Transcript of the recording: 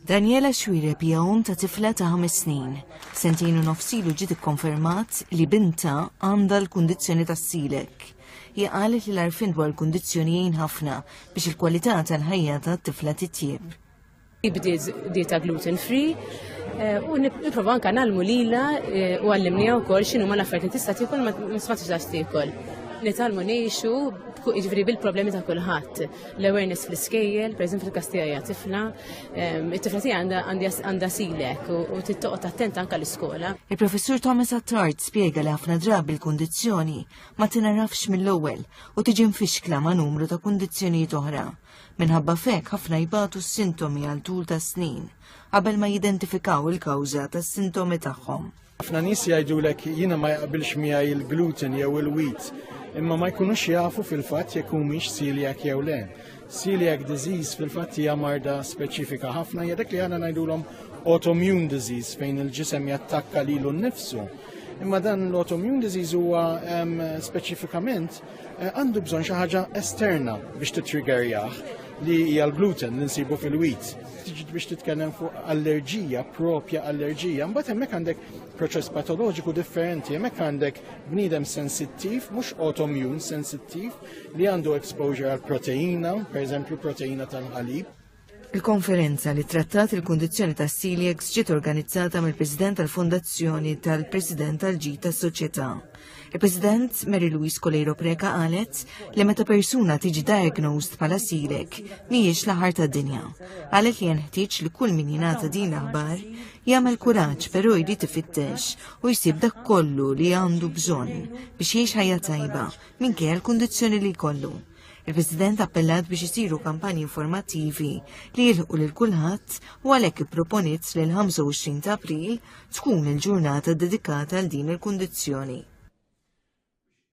Daniela Xwireb hija ta' tifla ta' 5 snin. Sentejn u nofsilu ġiet ikkonfermat li binta għandha l-kundizzjoni tas-silek. Hija qalet li l-għarfien dwar l-kundizzjoni jgħin ħafna biex il-kwalità tal-ħajja tat-tifla titjieb. Dieta gluten free u nipprova anke nagħlmu lilha u għallimniha wkoll x'inhuma l-affarijiet li tista' tiekol ma ma tistax tiekol. Nitalmu ngħixu jiġifieri bil-problemi ta' kulħadd. L-awareness fl-iskejjel, pereżempju fil-Kastija tifla, it-tifla tiegħi għandha silek u tittoqgħod attent anke l-iskola. Il-Professur Thomas Attard spjega li ħafna drabi l-kundizzjoni ma tinarafx mill-ewwel u tiġi mfixkla ma' numru ta' kundizzjonijiet oħra. Minħabba fek ħafna jbatu s-sintomi għal tul ta' snin qabel ma jidentifikaw il-kawża tas-sintomi tagħhom. Ħafna nies jgħidulek jiena ma jaqbilx miegħi il-gluten jew il-wheat, imma ma jkunux jafu fil-fatt jekk humiex celiac jew le. Celiac disease fil-fatt hija marda speċifika ħafna hija dak li aħna ngħidulhom autoimmune disease fejn il-ġisem jattakka lilu nnifsu. Imma dan l-autoimmune disease huwa speċifikament għandu bżonn xi ħaġa esterna biex titriggerjah li hija l-gluten li nsibu fil-wheat. Tiġi biex titkellem fuq allerġija, propja allerġija, mbagħad hemmhekk għandek proċess patoloġiku differenti, hemmhekk għandek bniedem sensittiv, mhux autoimmune sensittiv, li għandu exposure għal proteina, pereżempju proteina tal-ħalib. Il-konferenza li trattat il-kundizzjoni ta' celiac ġiet organizzata mill-President tal-Fondazzjoni tal-President tal-ġid tas-Soċjetà. Il-President Mary Louise Colero Preca qalet li meta persuna tiġi diagnosed bħala celiac mhijiex l-aħħar tad-dinja. Qalet li jeħtieġ li kull min jingħata din l-aħbar jagħmel kuraġġ però jrid ifittex u jsib dak kollu li għandu bżonn biex jgħix ħajja tajba minkejja l-kundizzjoni li jkollu. Il-President appellat biex isiru kampanji informattivi li jilħqu lil kulħadd u għalhekk ipproponiet li l-25 ta' April tkun il-ġurnata dedikata għal din il-kundizzjoni.